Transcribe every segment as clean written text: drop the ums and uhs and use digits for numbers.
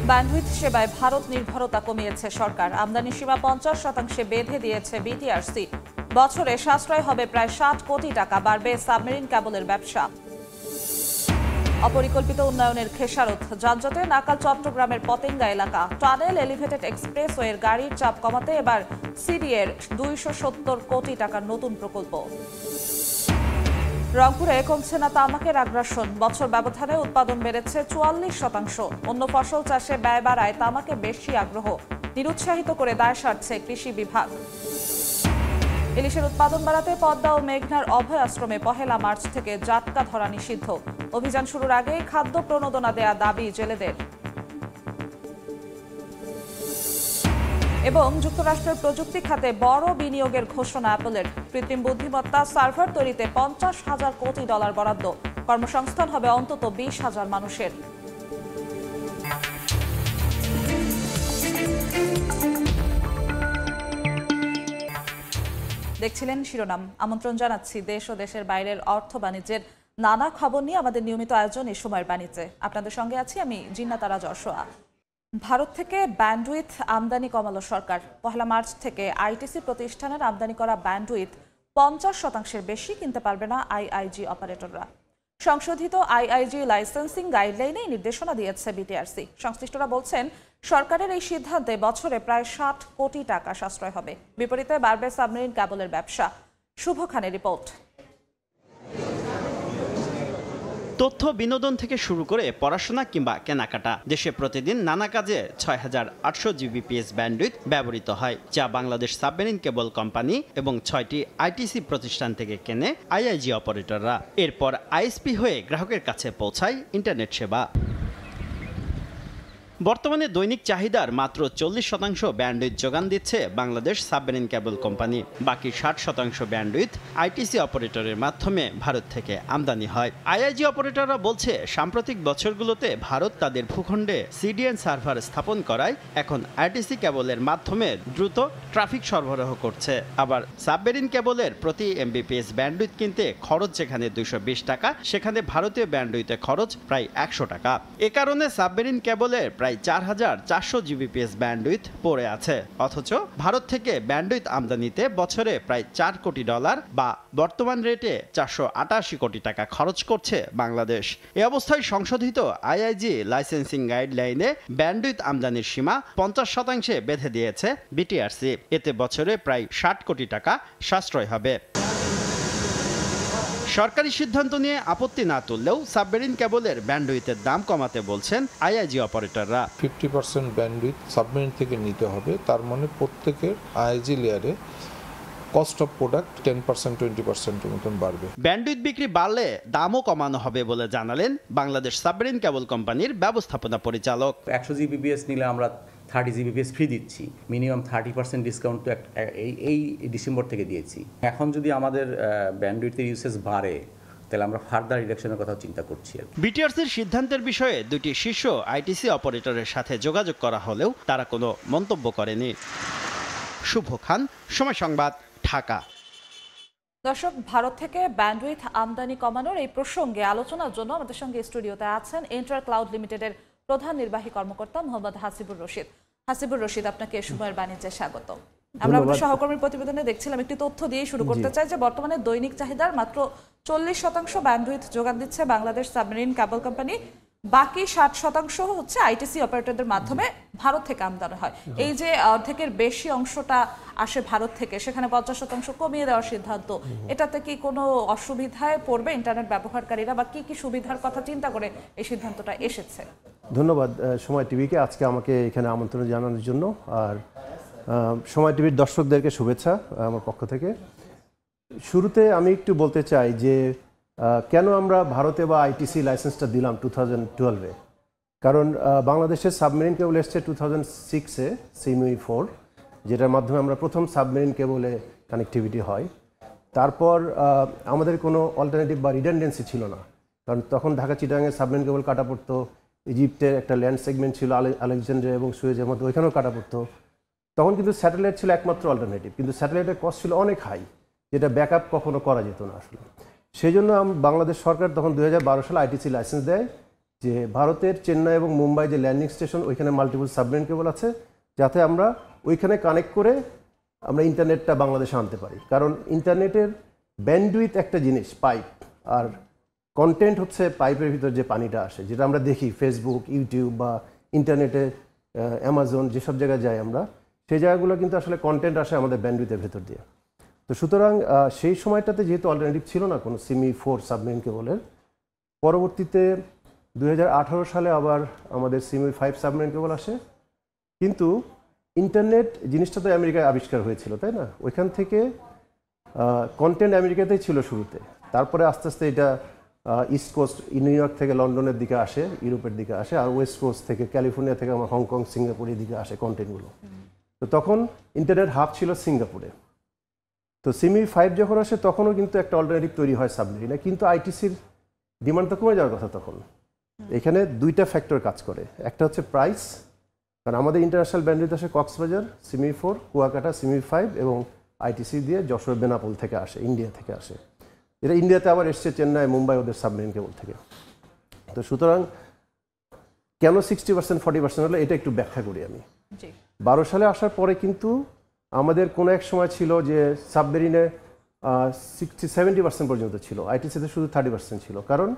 Bandwidth সেবায় ভারত নির্ভরতা কমিয়েছে সরকার। আমদানি সীমা 50% বেঁধে দিয়েছে বিটিআরসি। বছরে সাশ্রয় হবে প্রায় 60 কোটি টাকা। বাড়বে সাবমেরিন কেবলের ব্যবসা। অপরিকল্পিত উন্নয়নের খেসারত। যানজটে নাকাল চট্টগ্রামের পতেঙ্গা এলাকা। টানেল এলিভেটেড এক্সপ্রেসওয়ের গাড়ির চাপ কমাতে এবার সিডিএর 270 কোটি টাকার নতুন প্রকল্প। রংপুরে কমছে না তামাকের আগ্রাসন। বছর ব্যবধানে উৎপাদন বেড়েছে 44%। অন্য ফসল চাষে ব্যয় বাড়ায় তামাকে বেশি আগ্রহ। নিরুৎসাহিত করে দায় সারছে কৃষি বিভাগ। ইলিশের উৎপাদন বাড়াতে পদ্মা ও মেঘনার অভয় আশ্রমে 1 মার্চ থেকে জাটকা ধরা নিষিদ্ধ। অভিযান শুরুর আগেই খাদ্য প্রণোদনা দেয়া দাবি জেলেদের। এবং যুক্তরাষ্ট্রের প্রযুক্তি খাতে বড় বিনিয়োগের ঘোষণা অ্যাপলের। কৃত্রিম বুদ্ধিমত্তা সার্ভার তৈরিতে $50,000 কোটি বরাদ্দ। কর্মসংস্থান হবে অন্তত 20,000 মানুষের। দেখছিলেন শিরোনাম। আমন্ত্রণ জানাচ্ছি দেশ ও দেশের বাইরের অর্থ বাণিজ্যের নানা খবর নিয়ে আমাদের নিয়মিত আয়োজন এই সময়ের বাণিজ্যে। আপনাদের সঙ্গে আছি আমি জিন্নাতারা যশোয়া। ভারত থেকে ব্যান্ডউইথ আমদানি কমালো সরকার। 1 মার্চ থেকে আইটিসি প্রতিষ্ঠানের আমদানি করা ব্যান্ডউইথ 50% বেশি কিনতে পারবে না আইআইজি অপারেটররা। সংশোধিত আইআইজি লাইসেন্সিং গাইডলাইনে নির্দেশনা দিয়েছে বিটিআরসি। সংশ্লিষ্টরা বলছেন সরকারের এই সিদ্ধান্তে বছরে প্রায় 60 কোটি টাকা সাশ্রয় হবে। বিপরীতে বাড়বে সাবমেরিন কেবলের ব্যবসা। শুভ খানের রিপোর্ট। তথ্য বিনোদন থেকে শুরু করে পড়াশোনা কিংবা কেনাকাটা, দেশে প্রতিদিন নানা কাজে 6800 জিবিপিএস ব্যান্ডউইথ ব্যবহৃত হয়, যা বাংলাদেশ সাবমেরিন কেবল কোম্পানি এবং 6টি আইটিসি প্রতিষ্ঠান থেকে কেনে আইআইজি অপারেটররা। এরপর আইএসপি হয়ে গ্রাহকের কাছে পৌঁছায় ইন্টারনেট সেবা। বর্তমানে দৈনিক চাহিদার মাত্র 40% ব্যান্ডউইথ যোগান দিচ্ছে বাংলাদেশ সাবমেরিন কেবল কোম্পানি। বাকি 60% ব্যান্ডউইথ আইটিসি অপারেটরের মাধ্যমে ভারত থেকে আমদানি হয়। আইআইজি অপারেটররা বলছে সাম্প্রতিক বছরগুলোতে ভারত তাদের ভূখণ্ডে সিডিএন সার্ভার স্থাপন করায় এখন আইটিসি কেবলের মাধ্যমে দ্রুত ট্রাফিক সরবরাহ করছে। আবার সাবমেরিন কেবলের প্রতি এমবিপিএস ব্যান্ডউইথ কিনতে খরচ যেখানে 220 টাকা, সেখানে ভারতীয় ব্যান্ডউইথে খরচ প্রায় 100 টাকা। এ কারণে সাবমেরিন কেবলের প্রায় 4400 জিবিপিএস ব্যান্ডউইথ পড়ে আছে। অথচ ভারত থেকে ব্যান্ডউইথ আমদানিতে বছরে প্রায় $4 কোটি বা বর্তমান রেটে 488 কোটি টাকা খরচ করছে বাংলাদেশ। এ অবস্থায় সংশোধিত আইআইজি লাইসেন্সিং গাইডলাইনে ব্যান্ডউইথ আমদানির সীমা 50% বেঁধে দিয়েছে বিটিআরসি। এতে বছরে প্রায় 60 কোটি টাকা সাশ্রয় হবে। সরকারি সিদ্ধান্ত নিয়ে আপত্তি না তুললেও সাবমেরিন কেবলের ব্যান্ডউইথের দাম কমাতে বলছেন আইআইজি অপারেটররা। 50% ব্যান্ডউইথ সাবমেরিন থেকে নিতে হবে। তার মানে প্রত্যেকের আইআইজি লেয়ারে কস্ট অফ প্রোডাক্ট 10% 20% মতন বাড়বে। ব্যান্ডউইথ বিক্রি বাড়লে দামও কমানো হবে বলে জানালেন বাংলাদেশ সাবমেরিন কেবল কোম্পানির ব্যবস্থাপনা পরিচালক। 100 জিবিপিএস নিলে আমরা 30 জিবিপিএস ফ্রি দিচ্ছি। মিনিমাম 30% ডিসকাউন্ট তো এই ডিসেম্বর থেকে দিয়েছি। এখন যদি আমাদের ব্যান্ডউইথের ইউসেজ বাড়ে তাহলে আমরা ফার্দার রিডাকশনের কথা চিন্তা করছি। বিটিআরসির সিদ্ধান্তের বিষয়ে দুটি শীর্ষ আইটিসি অপারেটরের সাথে যোগাযোগ করা হলেও তারা কোনো মন্তব্য করেনি। শুভ খান, সময় সংবাদ, ঢাকা। দর্শক, ভারত থেকে ব্যান্ডউইথ আমদানি কমানোর এই প্রসঙ্গে আলোচনার জন্য আমাদের সঙ্গে স্টুডিওতে আছেন ইন্টার ক্লাউড লিমিটেডের প্রধান নির্বাহী কর্মকর্তা মোহাম্মদ হাসিবুর রশিদ। হাসিবুর রশিদ, আপনাকে সময়ের বাণিজ্যে স্বাগত। আমরা আমাদের সহকর্মীর প্রতিবেদনে দেখছিলাম, একটি তথ্য দিয়ে শুরু করতে চাই যে বর্তমানে দৈনিক চাহিদার মাত্র 40% ব্যান্ডউইথ যোগান দিচ্ছে বাংলাদেশ সাবমেরিন কেবল কোম্পানি। বাকি 60% হচ্ছে আইটিসি অপারেটরদের মাধ্যমে ভারত থেকে আমদানি হয়। এই যে অর্ধেকের বেশি অংশটা আসে ভারত থেকে, সেখানে 50% কমিয়ে দেওয়ার সিদ্ধান্ত, এটাতে কি কোনো অসুবিধায় পড়বে ইন্টারনেট ব্যবহারকারীরা, বা কি কি সুবিধার কথা চিন্তা করে এই সিদ্ধান্তটা এসেছে? ধন্যবাদ সময় টিভিকে আজকে আমাকে এখানে আমন্ত্রণ জানানোর জন্য। আর সময় টিভির দর্শকদেরকে শুভেচ্ছা আমার পক্ষ থেকে। শুরুতে আমি একটু বলতে চাই যে কেন আমরা ভারতে বা আইটিসি লাইসেন্সটা দিলাম 2012-এ। কারণ বাংলাদেশের সাবমেরিন কেবল এসছে 2006-এ সিএমই 4, যেটার মাধ্যমে আমরা প্রথম সাবমেরিন কেবলে কানেক্টিভিটি হয়। তারপর আমাদের কোনো অল্টারনেটিভ বা রিডান্ডেন্সি ছিল না, কারণ তখন ঢাকা চিটাগাংয়ের সাবমেরিন কেবল কাটা পড়তো, ইজিপ্টের একটা ল্যান্ড সেগমেন্ট ছিল আলেকজান্ড্রিয়া এবং সুয়েজের মধ্যে, ওইখানেও কাটা পড়তো। তখন কিন্তু স্যাটেলাইট ছিল একমাত্র অল্টারনেটিভ, কিন্তু স্যাটেলাইটের কস্ট ছিল অনেক হাই, যেটা ব্যাকআপ কখনো করা যেত না আসলে। সেই জন্য বাংলাদেশ সরকার তখন 2012 সালে আইটিসি লাইসেন্স দেয়, যে ভারতের চেন্নাই এবং মুম্বাই যে ল্যান্ডিং স্টেশন ওইখানে মাল্টিপল সাবমেরিন কেবল আছে, যাতে আমরা ওইখানে কানেক্ট করে আমরা ইন্টারনেটটা বাংলাদেশে আনতে পারি। কারণ ইন্টারনেটের ব্যান্ডউইথ একটা জিনিস পাইপ, আর কন্টেন্ট হচ্ছে পাইপের ভিতর যে পানিটা আসে, যেটা আমরা দেখি ফেসবুক, ইউটিউব বা ইন্টারনেটে অ্যামাজন যেসব জায়গায় যাই আমরা, সেই জায়গাগুলো কিন্তু আসলে কন্টেন্ট আসে আমাদের ব্যান্ডউইথের ভেতর দিয়ে। তো সুতরাং সেই সময়টাতে যেহেতু অল্টারনেটিভ ছিল না কোনো সিমি 4 সাবমেরিন কেবলের, পরবর্তীতে 2018 সালে আবার আমাদের সিমি 5 সাবমেরিন কেবল আসে। কিন্তু ইন্টারনেট জিনিসটা তো আমেরিকায় আবিষ্কার হয়েছিল, তাই না? ওইখান থেকে কন্টেন্ট আমেরিকাতেই ছিল শুরুতে, তারপরে আস্তে আস্তে এটা ইস্ট কোস্ট নিউ ইয়র্ক থেকে লন্ডনের দিকে আসে, ইউরোপের দিকে আসে, আর ওয়েস্ট কোস্ট থেকে ক্যালিফোর্নিয়া থেকে আমার হংকং, সিঙ্গাপুরের দিকে আসে কন্টেন্টগুলো। তো তখন ইন্টারনেট হাব ছিল সিঙ্গাপুরে। তো সিমি 5 যখন আসে তখনও কিন্তু একটা অল্টারনেটিভ তৈরি হয় সাবমেরিনে, কিন্তু আইটিসির ডিমান্ড তো কমে যাওয়ার কথা তখন। এখানে দুইটা ফ্যাক্টর কাজ করে, একটা হচ্ছে প্রাইস, কারণ আমাদের ইন্টারন্যাশনাল ব্যান্ডউইথ আসে কক্সবাজার সিমি 4, কুয়াকাটা সিমি 5 এবং আইটিসি দিয়ে যশোর বেনাপোল থেকে আসে, ইন্ডিয়া থেকে আসে। এটা ইন্ডিয়াতে আবার এসছে চেন্নাই, মুম্বাই ওদের সাবমেরিন কেবল থেকে। তো সুতরাং কেন 60% 40% হলো এটা একটু ব্যাখ্যা করি আমি। 12 সালে আসার পরে কিন্তু আমাদের কোনো এক সময় ছিল যে সাবমেরিনে 60-70% পর্যন্ত ছিল, আইটিসিতে শুধু 30% ছিল। কারণ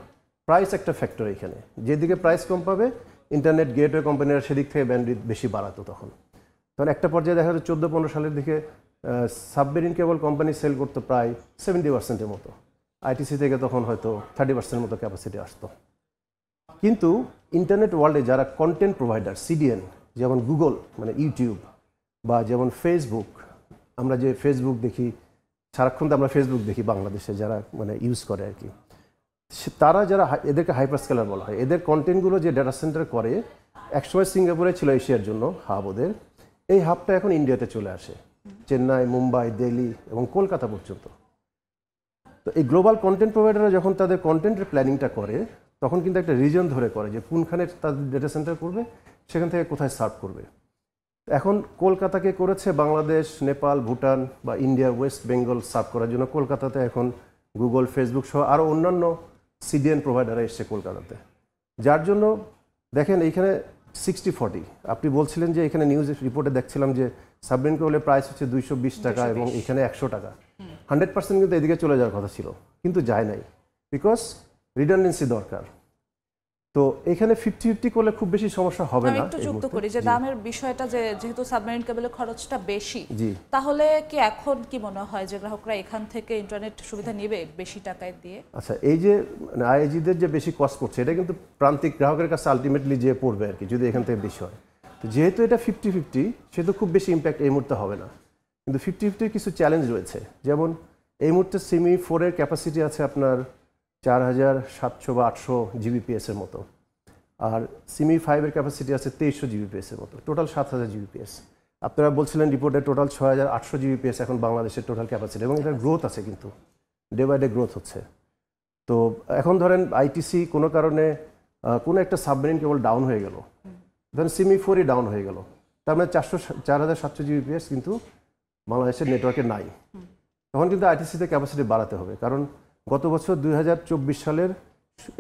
প্রাইস একটা ফ্যাক্টর এখানে, যেদিকে প্রাইস কম পাবে ইন্টারনেট গেটওয়ে কোম্পানিরা সেদিক থেকে ব্যান্ডউইথ বেশি বাড়াতো তখন। তখন একটা পর্যায়ে দেখা যাচ্ছে 14-15 সালের দিকে সাবমেরিন কেবল কোম্পানি সেল করতো প্রায় 70%-এর মতো, আইটিসি থেকে তখন হয়তো 30% মতো ক্যাপাসিটি আসতো। কিন্তু ইন্টারনেট ওয়ার্ল্ডে যারা কন্টেন্ট প্রোভাইডার সিডিএন, যেমন গুগল মানে ইউটিউব, বা যেমন ফেসবুক, আমরা যে ফেসবুক দেখি সারাক্ষণ, তো আমরা ফেসবুক দেখি বাংলাদেশে যারা মানে ইউজ করে আর কি, তারা যারা এদেরকে হাইপারস্কেলার বলা হয়, এদের কন্টেন্টগুলো যে ডেটা সেন্টার করে, একসময় সিঙ্গাপুরে ছিল এশিয়ার জন্য হাব ওদের, এই হাবটা এখন ইন্ডিয়াতে চলে আসে, চেন্নাই, মুম্বাই, দিল্লি এবং কলকাতা পর্যন্ত। তো এই গ্লোবাল কন্টেন্ট প্রোভাইডাররা যখন তাদের কন্টেন্টের প্ল্যানিংটা করে, তখন কিন্তু একটা রিজন ধরে করে যে কোনখানে তাদের ডেটা সেন্টার করবে, সেখান থেকে কোথায় সার্ভ করবে। এখন কলকাতাকে করেছে বাংলাদেশ, নেপাল, ভুটান বা ইন্ডিয়া, ওয়েস্ট বেঙ্গল সার্ভ করার জন্য কলকাতাতে এখন গুগল, ফেসবুক সহ আরও অন্যান্য সিডিএন প্রোভাইডাররা এসছে কলকাতাতে, যার জন্য দেখেন এইখানে 60-40। আপনি বলছিলেন যে এখানে নিউজ রিপোর্টে দেখছিলাম যে সাবমেরিন কেবলের প্রাইস হচ্ছে 220 টাকা এবং এখানে 100 টাকা। 100% কিন্তু এদিকে চলে যাওয়ার কথা ছিল, কিন্তু যায় নাই, বিকজ রিডান্ডেন্সি দরকার। তো এখানে 50-50 করলে খুব বেশি সমস্যা হবে আমি না। একটু যুক্ত করি যে দামের বিষয়টা, যে যেহেতু সাবমেরিন কেবলের খরচটা বেশি, জি, তাহলে কি এখন কি মনে হয় যে গ্রাহকরা এখান থেকে ইন্টারনেট সুবিধা নেবে বেশি টাকায় দিয়ে? আচ্ছা, এই যে আইএজিদের যে বেশি কস্ট করছে, এটা কিন্তু প্রান্তিক গ্রাহকের কাছে আলটিমেটলি যে পড়বে আর কি, যদি এখান থেকে বেশি হয়। তো যেহেতু এটা 50-50, সেহেতু খুব বেশি ইম্প্যাক্ট এই মুহূর্তে হবে না। কিন্তু 50-50 কিছু চ্যালেঞ্জ রয়েছে, যেমন এই মুহূর্তে সিমি 4-এর ক্যাপাসিটি আছে আপনার 4700 বা 800 জিবিপিএসের মতো, আর সিমি 5-এর ক্যাপাসিটি আছে 2300 জিবিপিএসের মতো, টোটাল 7000 জিবিপিএস। আপনারা বলছিলেন রিপোর্টে টোটাল 6800 জিবিপিএস এখন বাংলাদেশের টোটাল ক্যাপাসিটি, এবং এটার গ্রোথ আছে, কিন্তু ডে বাই ডে গ্রোথ হচ্ছে। তো এখন ধরেন আইটিসি কোনো কারণে কোনো একটা সাবমেরিন কেবল ডাউন হয়ে গেল, ধরেন সিমি 4-ই ডাউন হয়ে গেল, তার মানে 4700 জিবিপিএস কিন্তু বাংলাদেশের নেটওয়ার্কে নাই। তখন কিন্তু আইটিসিতে ক্যাপাসিটি বাড়াতে হবে, কারণ গত বছর 2024 সালের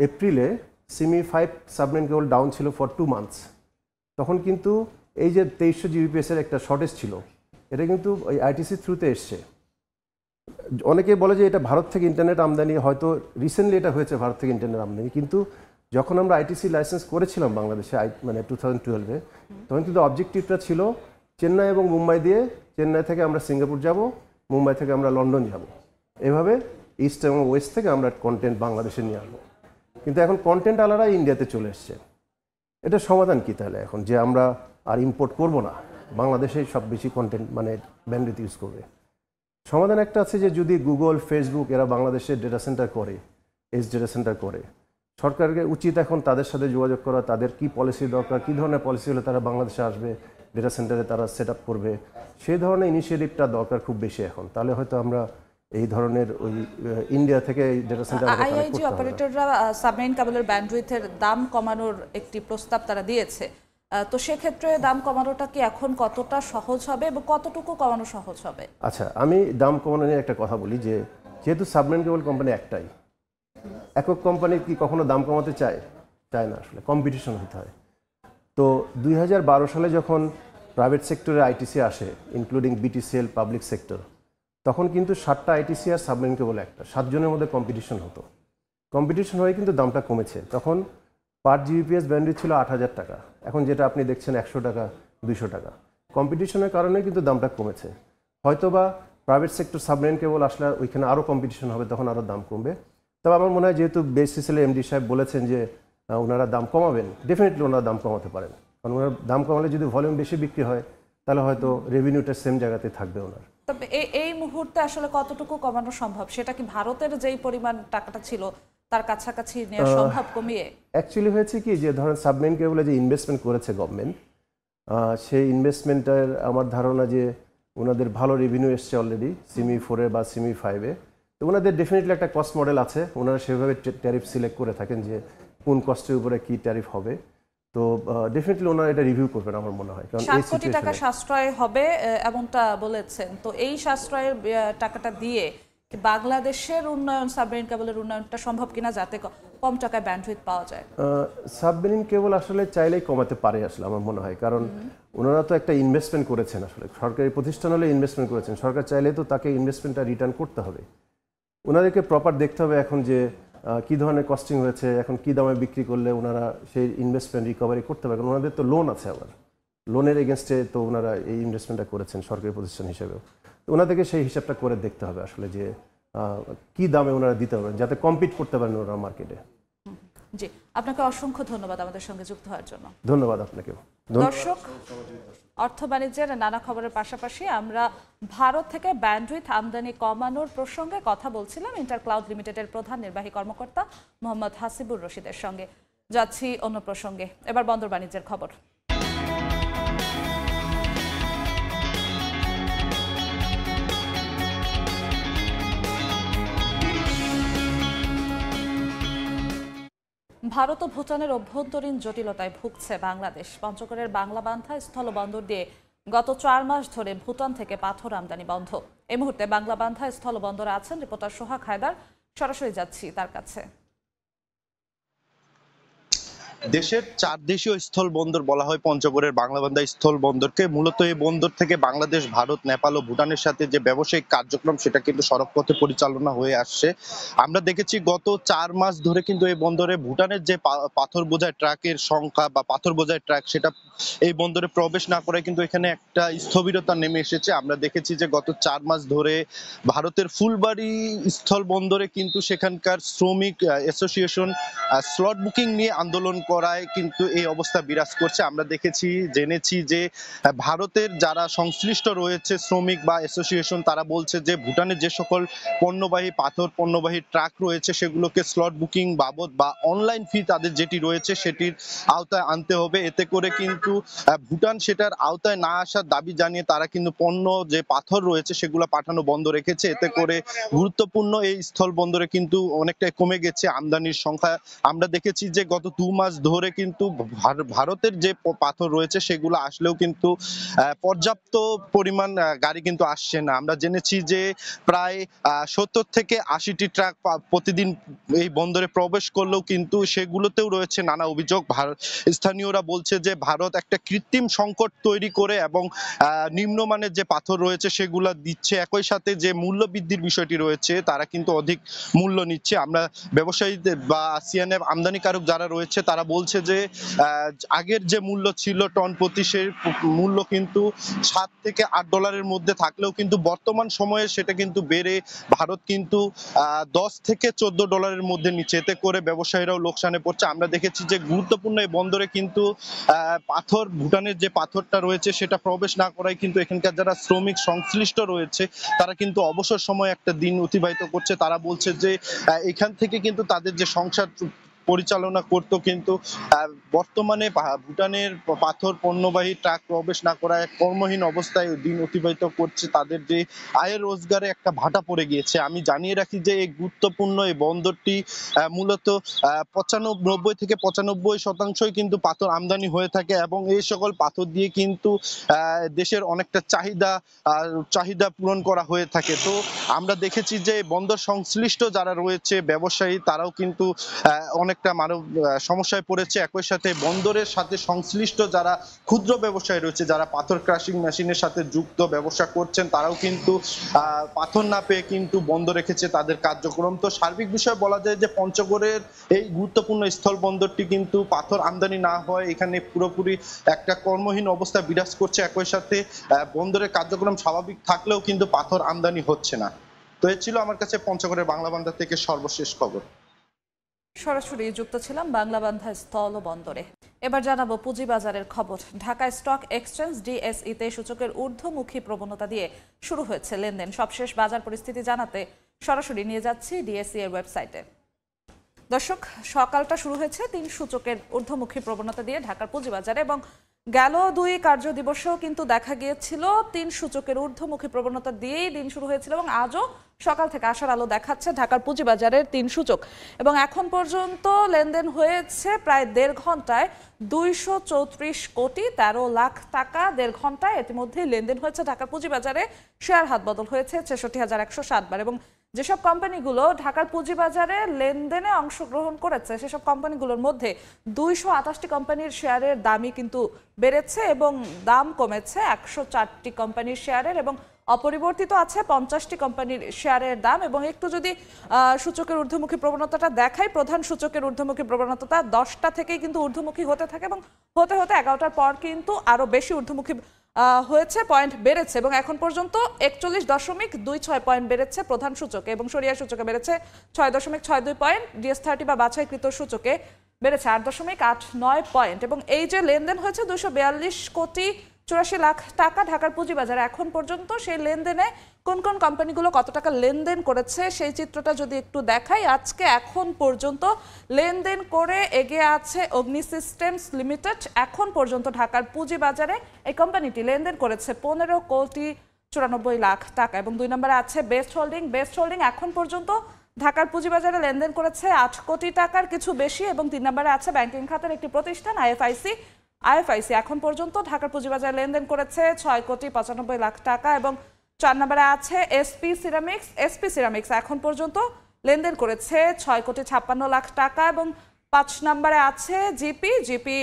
এপ্রিলে সিমি 5 সাবমেরিন কেবল ডাউন ছিল ফর 2 মান্থস। তখন কিন্তু এই যে 2300 জিবিপিএসের একটা শর্টেজ ছিল, এটা কিন্তু ওই আইটিসি থ্রুতে এসছে। অনেকে বলে যে এটা ভারত থেকে ইন্টারনেট আমদানি, হয়তো রিসেন্টলি এটা হয়েছে ভারত থেকে ইন্টারনেট আমদানি, কিন্তু যখন আমরা আইটিসি লাইসেন্স করেছিলাম বাংলাদেশে মানে 2012-এ, তখন কিন্তু অবজেক্টিভটা ছিল চেন্নাই এবং মুম্বাই দিয়ে, চেন্নাই থেকে আমরা সিঙ্গাপুর যাব, মুম্বাই থেকে আমরা লন্ডন যাব, এভাবে ইস্ট এবং ওয়েস্ট থেকে আমরা কন্টেন্ট বাংলাদেশে নিয়ে আসবো। কিন্তু এখন কন্টেন্ট আলাদা ইন্ডিয়াতে চলে এসছে। এটা সমাধান কি তাহলে এখন, যে আমরা আর ইম্পোর্ট করব না, বাংলাদেশেই সব বেশি কন্টেন্ট মানে ব্যান্ডউইথ ইউজ করবে? সমাধান একটা আছে যে যদি গুগল, ফেসবুক এরা বাংলাদেশের ডেটা সেন্টার করে, এজ ডেটা সেন্টার করে, সরকারকে উচিত এখন তাদের সাথে যোগাযোগ করা, তাদের কি পলিসি দরকার, কী ধরনের পলিসি হলে তারা বাংলাদেশে আসবে, ডেটা সেন্টারে তারা সেট আপ করবে, সেই ধরনের ইনিশিয়েটিভটা দরকার খুব বেশি এখন। তাহলে হয়তো আমরা এই ধরনের ওই ইন্ডিয়া থেকে এই ডেটা সেন্টার আইআইজি অপারেটররা সাবমেরিন কেবলের ব্যান্ডউইথের দাম কমানোর একটি প্রস্তাব তারা দিয়েছে। তো সেক্ষেত্রে দাম কমানোটা কি এখন কতটা সহজ হবে এবং কতটুকু কমানো সহজ হবে? আচ্ছা, আমি দাম কমানো নিয়ে একটা কথা বলি, যে যেহেতু সাবমেরিন কেবল কোম্পানি একটাই, একক কোম্পানি কি কখনো দাম কমাতে চায়? চায় না, আসলে কম্পিটিশন হতে হয়। তো 2012 সালে যখন প্রাইভেট সেক্টরে আইটিসি আসে, ইনক্লুডিং বিটিসিএল, পাবলিক সেক্টর, তখন কিন্তু 7টা আইটিসি আর সাবমেরিন কেবল একটা, 7 জনের মধ্যে কম্পিটিশন হতো। কম্পিটিশন হয়ে কিন্তু দামটা কমেছে। তখন পার জিবিপিএস ব্যান্ডউইথ ছিল 8,000 টাকা, এখন যেটা আপনি দেখছেন 100 টাকা, 200 টাকা। কম্পিটিশনের কারণে কিন্তু দামটা কমেছে। হয়তোবা প্রাইভেট সেক্টর সাবমেরিন কেবল আসলে ওইখানে আরও কম্পিটিশন হবে, তখন আরও দাম কমবে। তবে আমার মনে হয় যেহেতু বেসিসিএল এমডি সাহেব বলেছেন যে ওনারা দাম কমাবেন, ডেফিনেটলি ওনারা দাম কমাতে পারেন, কারণ ওনারা দাম কমালে যদি ভলিউম বেশি বিক্রি হয় তাহলে হয়তো রেভিনিউটা সেম জায়গাতে থাকবে ওনার। তবে এই মুহূর্তে আসলে কতটুকু কমানো সম্ভব, সেটা কি ভারতের যেই পরিমাণ টাকাটা ছিল তার কাছাকাছি নেওয়া সম্ভব কমিয়ে? অ্যাকচুয়ালি হয়েছে কি, যে ধরেন সাবমেরিন কেবলে যে ইনভেস্টমেন্ট করেছে গভর্নমেন্ট, সেই ইনভেস্টমেন্টের আমার ধারণা যে ওনাদের ভালো রেভিনিউ এসছে অলরেডি সিমি 4-এ বা সিমি 5-এ। তো ওনাদের ডেফিনেটলি একটা কস্ট মডেল আছে, ওনারা সেভাবে ট্যারিফ সিলেক্ট করে থাকেন যে কোন কস্টের উপরে কি ট্যারিফ হবে। তো ডেফিনেটলি ওনারা এটা রিভিউ করবেন আমার মনে হয়, কারণ 7 কোটি টাকা সাশ্রয় হবে এমনটা বলেছেন। তো এই সাশ্রয়ের টাকাটা দিয়ে বাংলাদেশের উন্নয়ন, সাবমেরিন কেবলের উন্নয়নটা সম্ভব কিনা যাতে কম টাকায় ব্যান্ডউইথ পাওয়া যায়? সাবমেরিন কেবল আসলে চাইলেই কমাতে পারে আসলে আমার মনে হয়, কারণ ওনারা তো একটা ইনভেস্টমেন্ট করেছেন, আসলে সরকারি প্রতিষ্ঠান হলে ইনভেস্টমেন্ট করেছেন, সরকার চাইলে তো তাকে ইনভেস্টমেন্টটা রিটার্ন করতে হবে। ওনাদেরকে প্রপার দেখতে হবে এখন যে কী ধরনের কস্টিং হয়েছে, এখন কী দামে বিক্রি করলে ওনারা সেই ইনভেস্টমেন্ট রিকভারি করতে পারে, কারণ ওনাদের তো লোন আছে, আবার লোনের এগেনস্টে তো ওনারা এই ইনভেস্টমেন্টটা করেছেন সরকারি প্রতিষ্ঠান হিসেবেও। তো ওনাদেরকে সেই হিসাবটা করে দেখতে হবে আসলে যে কী দামে ওনারা দিতে পারেন যাতে কম্পিট করতে পারেন ওনারা মার্কেটে। জি, আপনাকে অসংখ্য ধন্যবাদ আমাদের সঙ্গে যুক্ত হওয়ার জন্য। ধন্যবাদ আপনাকেও। দর্শক, অর্থ বাণিজ্যের নানা খবরের পাশাপাশি আমরা ভারত থেকে ব্যান্ডউইথ আমদানি কমানোর প্রসঙ্গে কথা বলছিলাম ইন্টার ক্লাউড লিমিটেডের প্রধান নির্বাহী কর্মকর্তা মোহাম্মদ হাসিবুর রশিদের সঙ্গে। যাচ্ছি অন্য প্রসঙ্গে, এবার বন্দর বাণিজ্যের খবর। ভারত ও ভুটানের অভ্যন্তরীণ জটিলতায় ভুগছে বাংলাদেশ। পঞ্চগড়ের বাংলাবান্ধা স্থলবন্দর দিয়ে গত 4 মাস ধরে ভুটান থেকে পাথর আমদানি বন্ধ। এই মুহূর্তে বাংলাবান্ধা স্থলবন্দরে আছেন রিপোর্টার সোহাগ হায়দার, সরাসরি যাচ্ছি তার কাছে। দেশের 4 দেশীয় স্থল বন্দর বলা হয় পঞ্চগড়ের বাংলাবান্ধা স্থল বন্দরকে। মূলত এই বন্দর থেকে বাংলাদেশ, ভারত, নেপাল ও ভুটানের সাথে যে ব্যবসায়িক কার্যক্রম সেটা কিন্তু সড়ক পথে পরিচালনা হয়ে আসছে। আমরা দেখেছি গত 4 মাস ধরে কিন্তু এই বন্দরে ভুটানের যে পাথর বোঝাই ট্রাকের সংখ্যা বা পাথর বোঝাই ট্রাক সেটা এই বন্দরে প্রবেশ না করে কিন্তু এখানে একটা স্থবিরতা নেমে এসেছে। আমরা দেখেছি যে গত 4 মাস ধরে ভারতের ফুলবাড়ি স্থল বন্দরে কিন্তু সেখানকার শ্রমিক অ্যাসোসিয়েশন স্লট বুকিং নিয়ে আন্দোলন করায় কিন্তু এই অবস্থা বিরাজ করছে। আমরা দেখেছি, জেনেছি যে ভারতের যারা সংশ্লিষ্ট রয়েছে শ্রমিক বা অ্যাসোসিয়েশন, তারা বলছে যে ভুটানের যে সকল পণ্যবাহী পাথর পণ্যবাহী ট্রাক রয়েছে সেগুলোকে স্লট বুকিং বাবদ বা অনলাইন ফি তাদের যেটি রয়েছে সেটির আওতায় আনতে হবে। এতে করে কিন্তু ভুটান সেটার আওতায় না আসার দাবি জানিয়ে তারা কিন্তু পণ্য যে পাথর রয়েছে সেগুলো পাঠানো বন্ধ রেখেছে। এতে করে গুরুত্বপূর্ণ এই স্থল বন্দরে কিন্তু অনেকটাই কমে গেছে আমদানির সংখ্যা। আমরা দেখেছি যে গত 2 মাস ধরে কিন্তু ভারতের যে পাথর রয়েছে সেগুলো আসলেও কিন্তু পর্যাপ্ত পরিমাণ গাড়ি কিন্তু আসছে না। আমরা জেনেছি যে প্রায় 70 থেকে 80টি ট্রাক প্রতিদিন এই বন্দরে প্রবেশ করলেও কিন্তু সেগুলোতেও রয়েছে নানা অভিযোগ। স্থানীয়রা বলছে যে ভারত একটা কৃত্রিম সংকট তৈরি করে এবং নিম্নমানের যে পাথর রয়েছে সেগুলো দিচ্ছে, একই সাথে যে মূল্য বৃদ্ধির বিষয়টি রয়েছে তারা কিন্তু অধিক মূল্য নিচ্ছে। আমরা ব্যবসায়ীদের বা আসিয়ানের আমদানিকারক যারা রয়েছে তারা বলছে যে আগের যে মূল্য ছিল টন প্রতি সেই মূল্য কিন্তু $7 থেকে $8 মধ্যে থাকলেও কিন্তু বর্তমান সময়ে সেটা কিন্তু বেড়ে ভারত কিন্তু $10 থেকে $14 মধ্যে নিচ্ছে। এতে করে ব্যবসায়ীরাও লোকসানে পড়ছে। আমরা দেখেছি যে গুরুত্বপূর্ণ এই বন্দরে কিন্তু পাথর, ভুটানের যে পাথরটা রয়েছে সেটা প্রবেশ না করায় কিন্তু এখানকার যারা শ্রমিক সংশ্লিষ্ট রয়েছে তারা কিন্তু অবসর সময় একটা দিন অতিবাহিত করছে। তারা বলছে যে এখান থেকে কিন্তু তাদের যে সংসার পরিচালনা করত, কিন্তু বর্তমানে ভুটানের পাথর পণ্যবাহী ট্রাক প্রবেশ না করায় কর্মহীন অবস্থায় দিন অতিবাহিত করছে। তাদের যে আয়ের রোজগারে একটা ভাটা পড়ে গিয়েছে। আমি জানিয়ে রাখি যে এই গুরুত্বপূর্ণ এই বন্দরটি মূলত 90 থেকে 95% কিন্তু পাথর আমদানি হয়ে থাকে এবং এই সকল পাথর দিয়ে কিন্তু দেশের অনেকটা চাহিদা পূরণ করা হয়ে থাকে। তো আমরা দেখেছি যে বন্দর সংশ্লিষ্ট যারা রয়েছে ব্যবসায়ী তারাও কিন্তু অনেক একটা মানব সমস্যায় পড়েছে। একই সাথে বন্দরের সাথে সংশ্লিষ্ট যারা ক্ষুদ্র ব্যবসায়ী রয়েছে, যারা পাথর ক্রাশিং মেশিনের সাথে যুক্ত ব্যবসা করছেন, তারাও কিন্তু পাথর না পেয়ে কিন্তু বন্ধ রেখেছে তাদের কার্যক্রম। তো সার্বিক বিষয়ে বলা যায় যে পঞ্চগড়ের এই গুরুত্বপূর্ণ স্থল বন্দরটি কিন্তু পাথর আমদানি না হয় এখানে পুরোপুরি একটা কর্মহীন অবস্থা বিরাজ করছে। একই সাথে বন্দরের কার্যক্রম স্বাভাবিক থাকলেও কিন্তু পাথর আমদানি হচ্ছে না। তো এ ছিল আমার কাছে পঞ্চগড়ের বাংলা বান্ধা থেকে সর্বশেষ খবর। সরাসরি যুক্ত ছিলাম বাংলা বান্ধা স্থল বন্দরে। এবার জানাবো পুঁজিবাজারের খবর। ঢাকা স্টক এক্সচেঞ্জ ডিএসইতে সূচকের ঊর্ধ্বমুখী প্রবণতা দিয়ে শুরু হয়েছে লেনদেন। সবশেষ বাজার পরিস্থিতি জানাতে সরাসরি নিয়ে যাচ্ছি ডিএসই এর ওয়েবসাইটে। দর্শক, সকালটা শুরু হয়েছে 3 সূচকের ঊর্ধ্বমুখী প্রবণতা দিয়ে ঢাকার পুঁজিবাজারে, এবং গেল 2 কার্য দিবসেও কিন্তু দেখা গিয়েছিল 3 সূচকের ঊর্ধ্বমুখী প্রবণতা দিয়েই দিন শুরু হয়েছিল, এবং আজও সকাল থেকে আসার আলো দেখাচ্ছে ঢাকার পুঁজিবাজারের 3 সূচক। এবং এখন পর্যন্ত লেনদেন হয়েছে প্রায় 1.5 ঘন্টায় 234 কোটি 13 লাখ টাকা। 1.5 ঘন্টায় ইতিমধ্যে লেনদেন হয়েছে ঢাকার পুঁজিবাজারে। শেয়ার হাত বদল হয়েছে ৬৬,১৬০ বার। এবং যেসব কোম্পানিগুলো ঢাকার পুঁজিবাজারে লেনদেনে অংশগ্রহণ করেছে সেসব কোম্পানিগুলোর মধ্যে 228টি কোম্পানির শেয়ারের দামই কিন্তু বেড়েছে এবং দাম কমেছে 104টি কোম্পানির শেয়ারের, এবং অপরিবর্তিত আছে 50টি কোম্পানির শেয়ারের দাম। এবং একটু যদি সূচকের ঊর্ধ্বমুখী প্রবণতাটা দেখাই, প্রধান সূচকের ঊর্ধ্বমুখী প্রবণতা 10টা থেকেই কিন্তু ঊর্ধ্বমুখী হতে থাকে, এবং হতে হতে 11টার পর কিন্তু আরো বেশি ঊর্ধ্বমুখী হয়েছে, পয়েন্ট বেড়েছে, এবং এখন পর্যন্ত 41.26 পয়েন্ট বেড়েছে প্রধান সূচকে, এবং সরিয়া সূচকে বেড়েছে 6.62 পয়েন্ট। ডিএস30 বা বাছাইকৃত সূচকে বেড়েছে 8.89 পয়েন্ট। এবং এই যে লেনদেন হয়েছে 242 কোটি 84 লাখ টাকা ঢাকার পুঁজিবাজারে, এখন পর্যন্ত সেই লেনদেনে কোন কোন কোম্পানিগুলো কত টাকা লেনদেন করেছে সেই চিত্রটা যদি একটু দেখাই, আজকে এখন পর্যন্ত লেনদেন করে এগিয়ে আছে অগ্নি সিস্টেমস লিমিটেড। এখন পর্যন্ত ঢাকার পুঁজিবাজারে এই কোম্পানিটি লেনদেন করেছে 15 কোটি 94 লাখ টাকা। এবং 2 নম্বরে আছে বেস্ট হোল্ডিং। বেস্ট হোল্ডিং এখন পর্যন্ত ঢাকার পুঁজিবাজারে লেনদেন করেছে 8 কোটি টাকার কিছু বেশি। এবং 3 নম্বরে আছে ব্যাংকিং খাতের একটি প্রতিষ্ঠান আইএফআইসি এখন পর্যন্ত ঢাকার পুঁজিবাজারে লেনদেন করেছে 6 কোটি 95 লাখ টাকা। এবং 4 নম্বরে আছে এসপি সিরামিক্স এখন পর্যন্ত লেনদেন করেছে 6 কোটি 56 লাখ টাকা। এবং 5 নম্বরে আছে জিপি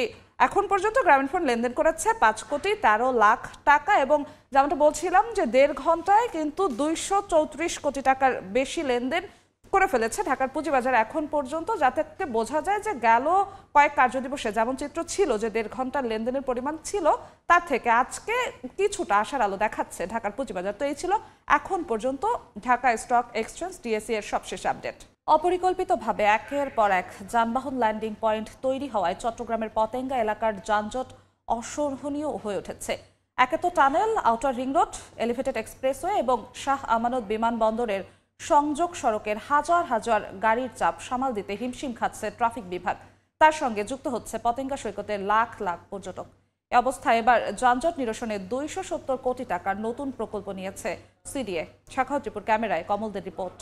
এখন পর্যন্ত গ্রামীণফোন লেনদেন করেছে 5 কোটি 13 লাখ টাকা। এবং যেমনটা বলছিলাম যে 1.5 ঘন্টায় কিন্তু 234 কোটি টাকার বেশি লেনদেন করে ফেলেছে ঢাকার পুঁজিবাজার এখন পর্যন্ত, যাতে বোঝা যায় যে গেল কয়েক কার্যদিবসে যেমন চিত্র ছিল যে 1.5 ঘন্টার লেনদেনের পরিমাণ ছিল, তার থেকে আজকে কিছুটা আশার আলো দেখাচ্ছে ঢাকার পুঁজিবাজার। তো এই ছিল এখন পর্যন্ত ঢাকা স্টক এক্সচেঞ্জ ডিএসই এর সবশেষ আপডেট। অপরিকল্পিতভাবে একের পর এক যানবাহন ল্যান্ডিং পয়েন্ট তৈরি হওয়ায় চট্টগ্রামের পতেঙ্গা এলাকার যানজট অসহনীয় হয়ে উঠেছে। একে তো tunnel, outer ring road, elevated expressway এবং শাহ আমানত বিমানবন্দরের সংযোগ সড়কের হাজার হাজার গাড়ির চাপ সামাল দিতে হিমশিম খাচ্ছে ট্রাফিক বিভাগ। তার সঙ্গে যুক্ত হচ্ছে পতেঙ্গা সৈকতের লাখ লাখ পর্যটক। এ অবস্থায় এবার যানজট নিরসনে 270 কোটি টাকার নতুন প্রকল্প নিয়েছে সিডিএ। সাখাওয়াত রিপোর্ট, ক্যামেরায় কমলদের রিপোর্ট।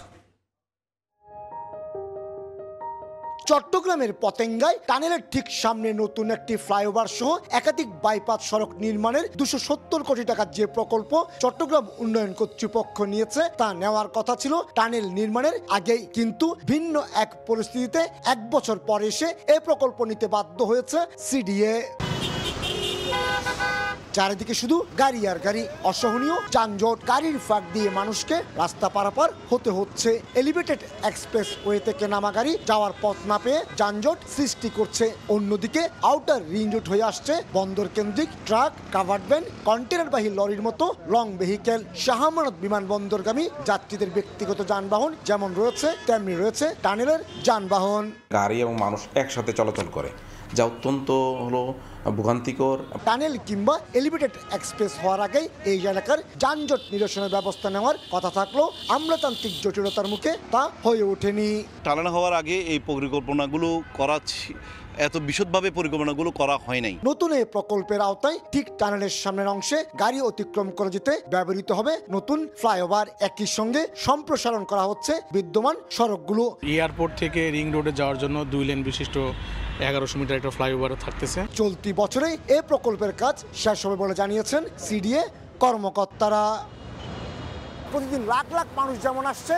চট্টগ্রামের পতেঙ্গায় টানেলের ঠিক সামনে নতুন একটি ফ্লাইওভার সহ একাধিক বাইপাস সড়ক নির্মাণের 270 কোটি টাকার যে প্রকল্প চট্টগ্রাম উন্নয়ন কর্তৃপক্ষ নিয়েছে, তা নেওয়ার কথা ছিল টানেল নির্মাণের আগেই। কিন্তু ভিন্ন এক পরিস্থিতিতে 1 বছর পর এসে এই প্রকল্প নিতে বাধ্য হয়েছে সিডিএ। চারিদিকে শুধু গাড়ি আর গাড়ি, অসহনীয় যানজট, গাড়ির ফাঁক দিয়ে মানুষকে রাস্তা পারাপার হতে হচ্ছে। এলিভেটেড এক্সপ্রেস ওয়ে থেকে নামা গাড়ি যাওয়ার পথ না পেয়ে যানজট সৃষ্টি করছে। অন্যদিকে আউটার রিং রোড হয়ে আসছে বন্দর কেন্দ্রিক ট্রাক, কাভার্ড ভ্যান, কন্টেনারবাহী লরির মতো লং ভেহিকেল। শাহ আমানত বিমানবন্দরগামী যাত্রীদের ব্যক্তিগত যানবাহন যেমন রয়েছে তেমনি রয়েছে টানেলের যানবাহন। গাড়ি এবং মানুষ একসাথে চলাচল করে, যা অত্যন্ত হলো ভোগান্তিকর। টানেল কিংবা এলিভেটেড এক্সপ্রেস হওয়ার আগেই এই এলাকার যানজট নিরসনের ব্যবস্থা নেওয়ার কথা থাকলেও আমলাতান্ত্রিক জটিলতার মুখে তা হয়ে ওঠেনি। টানেল হওয়ার আগে এই পরিকল্পনাগুলো করা এত বিশদভাবে পরিকল্পনাগুলো করা হয় নাই। নতুন এই প্রকল্পের আওতায় ঠিক টানেলের সামনের অংশে গাড়ি অতিক্রম করে যেতে ব্যবহৃত হবে নতুন ফ্লাইওভার। একই সঙ্গে সম্প্রসারণ করা হচ্ছে বিদ্যমান সড়কগুলো। এয়ারপোর্ট থেকে রিং রোডে যাওয়ার জন্য 2 লেন বিশিষ্ট 1100 মিটার একটা ফ্লাইওভার থাকতেছে। চলতি বছরে এই প্রকল্পের কাজ শেষ হবে বলে জানিয়েছেন সিডিএ কর্মকর্তারা। প্রতিদিন লাখ লাখ মানুষ যেমন আসছে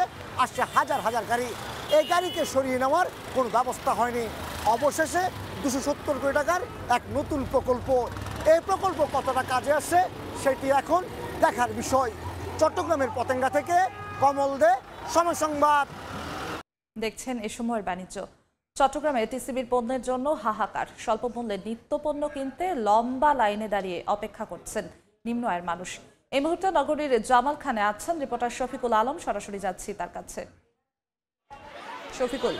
হাজার হাজার গাড়ি এই গাড়িকে সরিয়ে নেওয়ার কোনো ব্যবস্থা হয়নি। অবশেষে 270 কোটি টাকার এক নতুন প্রকল্প, এই প্রকল্প কতটা কাজে আসছে সেটি এখন দেখার বিষয়। চট্টগ্রামের পতেঙ্গা থেকে কমল দে, সময় সংবাদ। দেখছেন এ সময়ের বাণিজ্য। চট্টগ্রামে টিসিবির পণ্যের জন্য হাহাকার। স্বল্প মূল্যে নিত্যপণ্য কিনতে লম্বা লাইনে দাঁড়িয়ে অপেক্ষা করছেন নিম্ন আয়ের মানুষ। এই মুহূর্তে নগরীর জামালখানে আছেন রিপোর্টার শফিকুল আলম, সরাসরি যাচ্ছি তার কাছে। শফিকুল,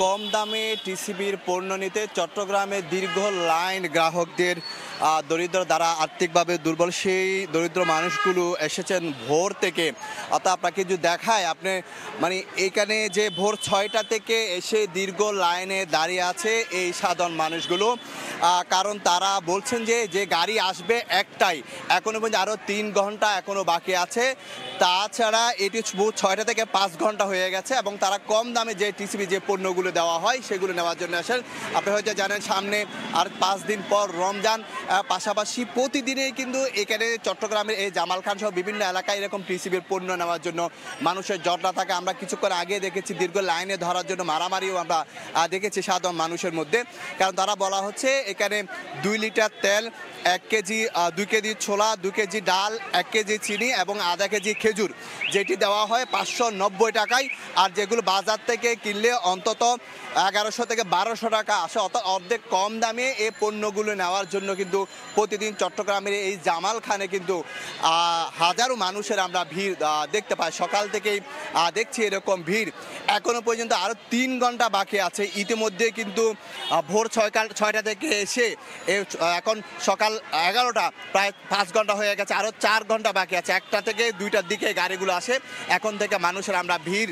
কম দামে টিসিবির পণ্য নিতে চট্টগ্রামে দীর্ঘ লাইন, গ্রাহকদের দরিদ্র দ্বারা আর্থিকভাবে দুর্বল সেই দরিদ্র মানুষগুলো এসেছেন ভোর থেকে। অর্থাৎ আপনাকে যদি দেখায়, আপনি মানে এখানে যে ভোর 6টা থেকে এসে দীর্ঘ লাইনে দাঁড়িয়ে আছে এই সাধারণ মানুষগুলো, কারণ তারা বলছেন যে গাড়ি আসবে একটাই, এখনো পর্যন্ত আরও 3 ঘন্টা এখনও বাকি আছে। তাছাড়া এটি ভোর 6টা থেকে 5 ঘন্টা হয়ে গেছে এবং তারা কম দামে যে টিসিবি যে পণ্যগুলো দেওয়া হয় সেগুলো নেওয়ার জন্য আসেন। আপনি হয়তো জানেন সামনে আর 5 দিন পর রমজান, পাশাপাশি প্রতিদিনেই কিন্তু এখানে চট্টগ্রামের এই জামালখান সহ বিভিন্ন এলাকায় এরকম টিসিবির পণ্য নেওয়ার জন্য মানুষের জটলা থাকে। আমরা কিছুক্ষণ আগে দেখেছি দীর্ঘ লাইনে ধরার জন্য মারামারিও আমরা দেখেছি সাধারণ মানুষের মধ্যে, কারণ তারা বলা হচ্ছে এখানে 2 লিটার তেল, 1 কেজি 2 কেজি ছোলা, 2 কেজি ডাল, 1 কেজি চিনি এবং আধা কেজি খেজুর, যেটি দেওয়া হয় 590 টাকায়। আর যেগুলো বাজার থেকে কিনলে অন্তত 1100 থেকে 1200 টাকা আসে। অর্থাৎ অর্ধেক কম দামে এই পণ্যগুলো নেওয়ার জন্য কিন্তু প্রতিদিন চট্টগ্রামের এই জামালখানে কিন্তু হাজারো মানুষের আমরা ভিড় দেখতে পাই। সকাল থেকেই দেখছি এরকম ভিড়। এখনো পর্যন্ত আরও 3 ঘন্টা বাকি আছে। ইতিমধ্যে কিন্তু ভোর 6টা থেকে এসে এখন সকাল 11টা, প্রায় 5 ঘন্টা হয়ে গেছে, আরও 4 ঘন্টা বাকি আছে। 1টা থেকে 2টার দিকে গাড়িগুলো আসে। এখন থেকে মানুষের আমরা ভিড়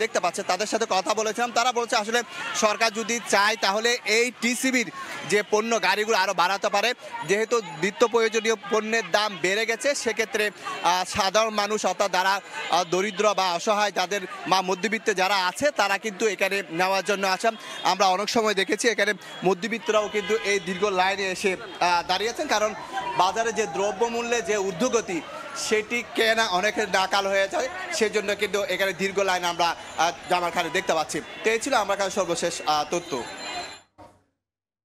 দেখতে পাচ্ছি। তাদের সাথে কথা বলেছিলাম, তারা বলছে আসলে সরকার যদি চায় তাহলে এই টিসিবির যে পণ্য গাড়িগুলো আরও বাড়াতে পারে। যেহেতু নিত্য প্রয়োজনীয় পণ্যের দাম বেড়ে গেছে, সেক্ষেত্রে সাধারণ মানুষ অর্থাৎ যারা দরিদ্র বা অসহায়, যাদের মধ্যবিত্তে যারা আছে, তারা কিন্তু এখানে নেওয়ার জন্য আসেন। আমরা অনেক সময় দেখেছি এখানে মধ্যবিত্তরাও কিন্তু এই দীর্ঘ লাইনে এসে দাঁড়িয়েছেন, কারণ বাজারে যে দ্রব্যমূল্যে যে ঊর্ধ্বগতি সেটি কেনা অনেকের নাকাল হয়ে যায়। সেজন্য কিন্তু এখানে দীর্ঘ লাইন আমরা জামালখানে দেখতে পাচ্ছি। তো এই ছিল আমার কাছে সর্বশেষ তথ্য।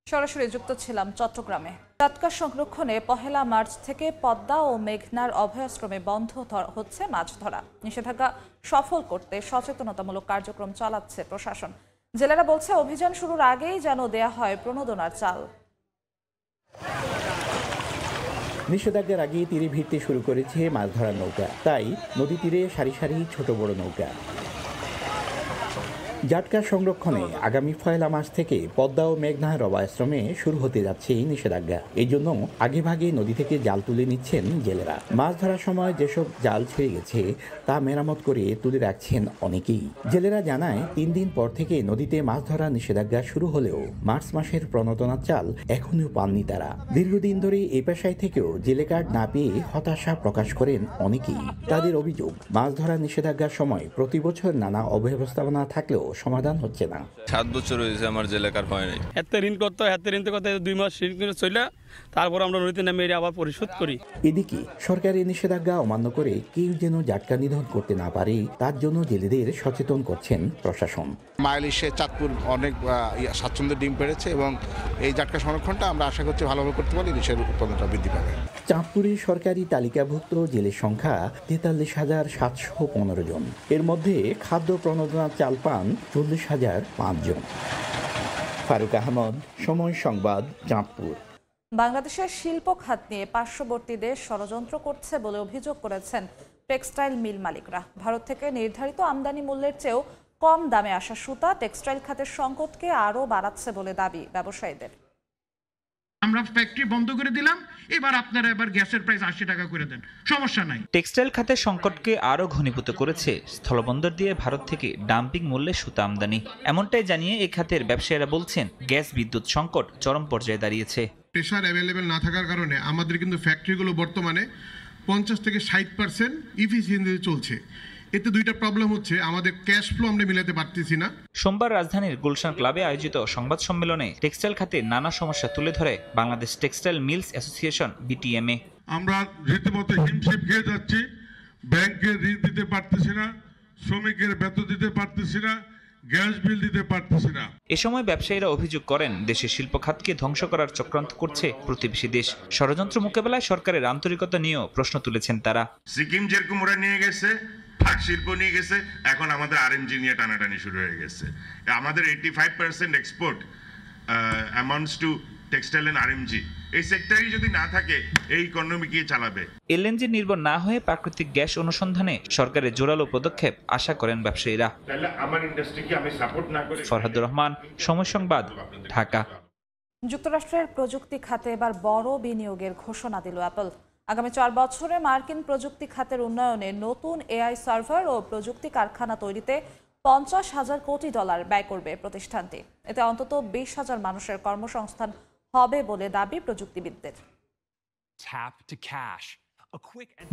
সরাসরি যুক্ত ছিলাম চট্টগ্রামে। টাটকা সংরক্ষণে 1 মার্চ থেকে পদ্মা ও মেঘনার অভয়াশ্রমে বন্ধ হচ্ছে মাছ ধরা। নিষেধাজ্ঞা সফল করতে সচেতনতামূলক কার্যক্রম চালাচ্ছে প্রশাসন। জেলেরা বলছে অভিযান শুরুর আগেই যেন দেয়া হয় প্রণোদনার চাল। নিষেধাজ্ঞার আগেই তীরে ভিড়তে শুরু করেছে মাছ ধরার নৌকা, তাই নদী তীরে সারি সারি ছোট বড় নৌকা। জাটকা সংরক্ষণে আগামী 1 মাস থেকে পদ্মা ও মেঘনার অভয়াশ্রমে শুরু হতে যাচ্ছে এই নিষেধাজ্ঞা। এই জন্য আগেভাগে নদী থেকে জাল তুলে নিচ্ছেন জেলেরা। মাছ ধরার সময় যেসব জাল ছেড়ে গেছে তা মেরামত করে তুলে রাখছেন অনেকেই। জেলেরা জানায় 3 দিন পর থেকে নদীতে মাছ ধরা নিষেধাজ্ঞা শুরু হলেও মার্চ মাসের প্রণোদনার চাল এখনও পাননি তারা। দীর্ঘদিন ধরে এই পেশায় থেকেও জেলে কার্ড না পেয়ে হতাশা প্রকাশ করেন অনেকেই। তাদের অভিযোগ, মাছ ধরা নিষেধাজ্ঞার সময় প্রতি বছর নানা অব্যবস্থাপনা থাকলেও সমাধান হচ্ছে না। 7 বছর হয়েছে আমার জেলে কার্ড হয় নাই। এত ঋণ করতে 2 মাস ঋণ করে চলে, তারপর আমরা নদীতে নেমে আবার পরিশোধ করি। এদিকে সরকারের নিষেধাজ্ঞা অমান্য করে কেউ যেন জাটকা নিধন করতে না পারে তার জন্য জেলেদের সচেতন করছেন প্রশাসন। মাইলিশে চাঁদপুর অনেক স্বাচ্ছন্দ্যে ডিম পেড়েছে এবং এই জাটকা সংরক্ষণটা আমরা আশা করছি ভালোভাবে করতে পারলে ইলিশের উৎপাদনটা বৃদ্ধি পাবে। চাঁদপুরের সরকারি তালিকাভুক্ত জেলের সংখ্যা 43,715 জন। এর মধ্যে খাদ্য প্রণোদনার চাল পান 40,005 জন। ফারুক আহমদ, সময় সংবাদ, চাঁদপুর। বাংলাদেশের শিল্প খাত নিয়ে পার্শ্ববর্তী দেশ ষড়যন্ত্র করছে বলে অভিযোগ করেছেন টেক্সটাইল মিল মালিকরা। ভারত থেকে নির্ধারিত আমদানি মূল্যের চেয়েও কম দামে আসা সুতা টেক্সটাইল খাতের সংকটকে আরও বাড়াচ্ছে বলে দাবি ব্যবসায়ীদের। আমরা ফ্যাক্টরি বন্ধ করে দিলাম, এবার আপনারা এবার গ্যাসের প্রাইস 80 টাকা করে দেন, সমস্যা নাই। টেক্সটাইল খাতের সংকটকে আরও ঘনীভূত করেছে স্থলবন্দর দিয়ে ভারত থেকে ডাম্পিং মূল্যে সুতা আমদানি। এমনটাই জানিয়ে এই খাতের ব্যবসায়ীরা বলছেন, গ্যাস বিদ্যুৎ সংকট চরম পর্যায়ে দাঁড়িয়েছে। প্রেশার অ্যাভেলেবেল না থাকার কারণে আমাদের কিন্তু ফ্যাক্টরিগুলো বর্তমানে 50 থেকে 60% ইফিসিয়েন্সিতে চলছে। এতে দুইটা প্রবলেম হচ্ছে, আমাদের ক্যাশ ফ্লো আমরা মিলাতে পারতেছি না। সোমবার রাজধানীর গুলশান ক্লাবে আয়োজিত সংবাদ সম্মেলনে টেক্সটাইল খাতে নানা সমস্যা তুলে ধরে Bangladesh textile mills association BTMA। আমরা রীতিমতো হিমশিম খেয়ে যাচ্ছি, ব্যাংকে ঋণ দিতে পারতেছি না, শ্রমিকের বেতন দিতে পারতেছি না, গ্যাস বিল দিতে পারতেছি না। এ সময় ব্যবসায়ীরা অভিযোগ করেন দেশের শিল্প খাতকে ধ্বংস করার চক্রান্ত করছে প্রতিবেশী দেশ। ষড়যন্ত্র মোকাবেলায় সরকারের আন্তরিকতা নিয়েও প্রশ্ন তুলেছেন তারা। সিকিম যেরকম ওরা নিয়ে গেছে, পাট শিল্প নিয়ে গেছে, এখন আমাদের আরএমজি নিয়ে টানাটানি শুরু হয়ে গেছে। আমাদের 85% export amounts to textile and RMG. এই সেক্টরই যদি না থাকে এই ইকোনমি কি চালাবে? এলএনজি নির্ভর না হয়ে প্রাকৃতিক গ্যাস অনুসন্ধানে সরকারের জোরালো পদক্ষেপ আশা করেন ব্যবসায়ীরা। তাহলে আমার ইন্ডাস্ট্রিকে আমি সাপোর্ট না করে। ফরহাদুর রহমান, সময় সংবাদ, ঢাকা। যুক্তরাষ্ট্রের প্রযুক্তি খাতে এবার বড় বিনিয়োগের ঘোষণা দিল অ্যাপল। আগামী 4 বছরে মার্কিন প্রযুক্তি খাতের উন্নয়নে নতুন এআই সার্ভার ও প্রযুক্তি কারখানা তৈরিতে $50,000 কোটি ব্যয় করবে প্রতিষ্ঠানটি। এতে অন্তত 20,000 মানুষের কর্মসংস্থান হবে বলে দাবি প্রযুক্তিবিদদের।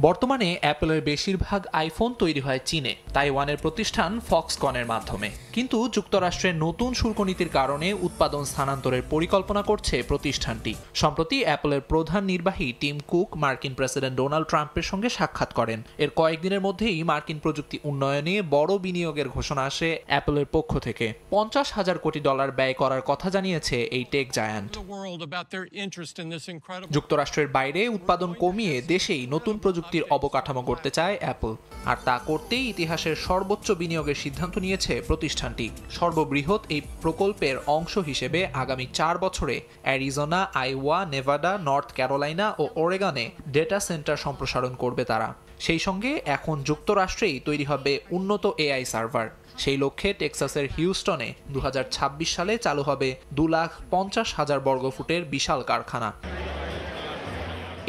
বর্তমানে অ্যাপলের বেশিরভাগ আইফোন তৈরি হয় চীনে, তাইওয়ানের প্রতিষ্ঠান ফক্সকনের মাধ্যমে। কিন্তু যুক্তরাষ্ট্রের নতুন শুল্ক নীতির কারণে উৎপাদন স্থানান্তরের পরিকল্পনা করছে প্রতিষ্ঠানটি। সম্প্রতি অ্যাপলের প্রধান নির্বাহী টিম কুক মার্কিন প্রেসিডেন্ট ডোনাল্ড ট্রাম্পের সঙ্গে সাক্ষাৎ করেন। এর কয়েকদিনের মধ্যেই মার্কিন প্রযুক্তি উন্নয়নে বড় বিনিয়োগের ঘোষণা আসে অ্যাপলের পক্ষ থেকে। $50,000 কোটি ব্যয় করার কথা জানিয়েছে এই টেক জায়ান্ট। যুক্তরাষ্ট্রের বাইরে উৎপাদন কমিয়ে দেশেই নতুন প্রযুক্তির অবকাঠামো করতে চায় অ্যাপল, আর তা করতেই ইতিহাসের সর্বোচ্চ বিনিয়োগের সিদ্ধান্ত নিয়েছে প্রতিষ্ঠানটি। সর্ববৃহৎ এই প্রকল্পের অংশ হিসেবে আগামী 4 বছরে Arizona, Iowa, Nevada, North Carolina ও ওরেগনে ডেটা সেন্টার সম্প্রসারণ করবে তারা। সেই সঙ্গে এখন যুক্তরাষ্ট্রেই তৈরি হবে উন্নত এআই সার্ভার। সেই লক্ষ্যে টেক্সাসের হিউস্টনে 2026 সালে চালু হবে 2,50,000 বর্গফুটের বিশাল কারখানা।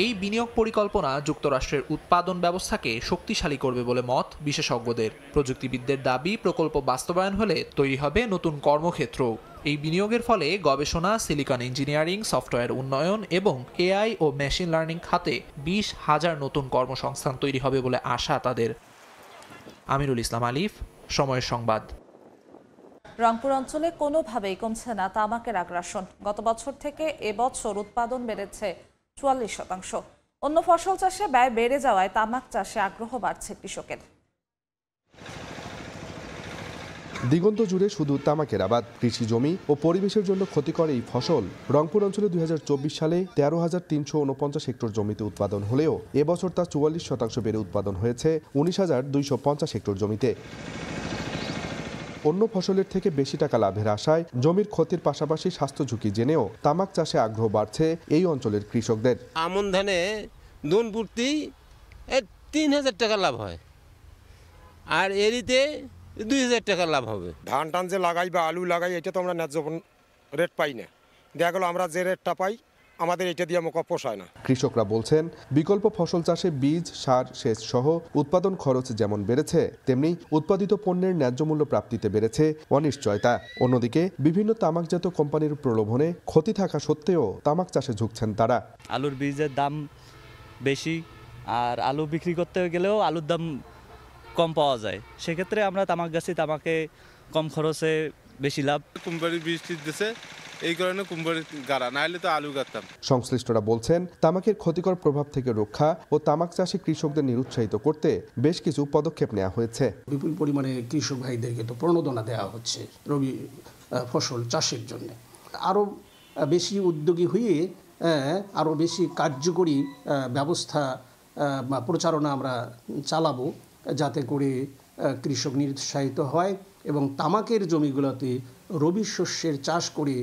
এই বিনিয়োগ পরিকল্পনা যুক্তরাষ্ট্রের উৎপাদন ব্যবস্থাকে শক্তিশালী করবে বলে মত বিশেষজ্ঞদের। প্রযুক্তিবিদদের দাবি, প্রকল্প বাস্তবায়ন হলে তৈরি হবে নতুন কর্মক্ষেত্র। এই বিনিয়োগের ফলে গবেষণা, সিলিকন ইঞ্জিনিয়ারিং, সফটওয়্যার উন্নয়ন এবং এআই ও মেশিন লার্নিং খাতে 20,000 নতুন কর্মসংস্থান তৈরি হবে বলে আশা তাদের। আমিরুল ইসলাম আলিফ, সময় সংবাদ। রংপুর অঞ্চলে কোনোভাবেই কমছে না তামাকের আগ্রাসন। গত বছর থেকে এবছর উৎপাদন বেড়েছে 44%। অন্য ফসল চাষে ব্যয় বেড়ে যাওয়ায় তামাক চাষে আগ্রহ বাড়ছে কৃষকের। দিগন্ত জুড়ে শুধু তামাকের আবাদ, কৃষি জমি ও পরিবেশের জন্য ক্ষতিকর এই ফসল রংপুর অঞ্চলে 2024 সালে 13,349 হেক্টর জমিতে উৎপাদন হলেও এবছর তা 44% বেড়ে উৎপাদন হয়েছে 19,250 হেক্টর জমিতে। অন্য ফসলের থেকে বেশি টাকা লাভের আশায় জমির ক্ষতির পাশাপাশি স্বাস্থ্য ঝুঁকি জেনেও তামাক চাষে আগ্রহ বাড়ছে এই অঞ্চলের কৃষকদের। আমন ধানে দুন প্রতি 3,000 টাকা লাভ হয়, আর এরিতে 2,000 টাকা লাভ হবে। ধান টান যে লাগাই বা আলু লাগাই, এটা তো আমরা ন্যায্য রেট পাই না। দেখা গেল আমরা যে রেটটা পাই আমাদের এটা দিয়ে মোকা পোষায় না। কৃষকরা বলছেন, বিকল্প ফসল চাষে বীজ, সার, সেচ সহ উৎপাদন খরচ যেমন বেড়েছে, তেমনি উৎপাদিত পণ্যের ন্যায্য মূল্য প্রাপ্তিতে বেড়েছে অনিশ্চয়তা। অন্যদিকে বিভিন্ন তামাকজাত কোম্পানির প্রলোভনে ক্ষতি থাকা সত্ত্বেও তামাক চাষে ঝুঁকছেন তারা। আলুর বীজের দাম বেশি, আর আলু বিক্রি করতে গেলেও আলুর দাম কম পাওয়া যায়। সেক্ষেত্রে আমরা তামাক গাছি, তামাকে কম খরচে বেশি লাভ। কোম্পানির বীজ দিতেছে, এই কারণে কোম্পানি গাড়া, না হলে তো আলু গাড়তাম। সংশ্লিষ্টরা বলছেন, তামাকের ক্ষতিকর প্রভাব থেকে রক্ষা ও তামাক চাষী কৃষকদের নিরুৎসাহিত করতে বেশ কিছু পদক্ষেপ নেওয়া হয়েছে। বিপুল পরিমাণে কৃষক ভাইদেরকে তো প্রণোদনা দেওয়া হচ্ছে রবি ফসল চাষের জন্য। আরও বেশি উদ্যোগী হয়ে আরও বেশি কার্যকরী ব্যবস্থা প্রচারণা আমরা চালাবো, যাতে করে কৃষক নিরুৎসাহিত হয় এবং তামাকের জমিগুলোতে রবি শস্যের চাষ করে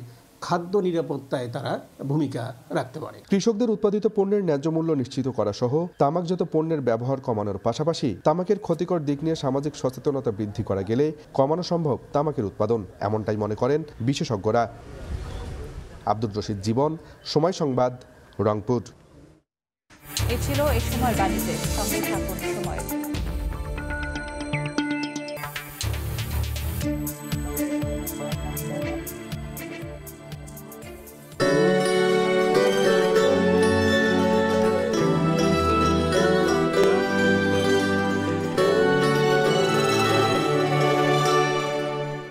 খাদ্য নিরাপত্তায় তারা ভূমিকা রাখতে পারে। কৃষকদের উৎপাদিত পণ্যের ন্যায্য মূল্য নিশ্চিত করা সহ তামাকজাত পণ্যের ব্যবহার কমানোর পাশাপাশি তামাকের ক্ষতিকর দিক নিয়ে সামাজিক সচেতনতা বৃদ্ধি করা গেলে কমানো সম্ভব তামাকের উৎপাদন, এমনটাই মনে করেন বিশেষজ্ঞরা। আব্দুর রশিদ জীবন, সময় সংবাদ, রংপুর। এই ছিল এই সময়ের বাণিজ্যের সঙ্গে থাকুন সময়।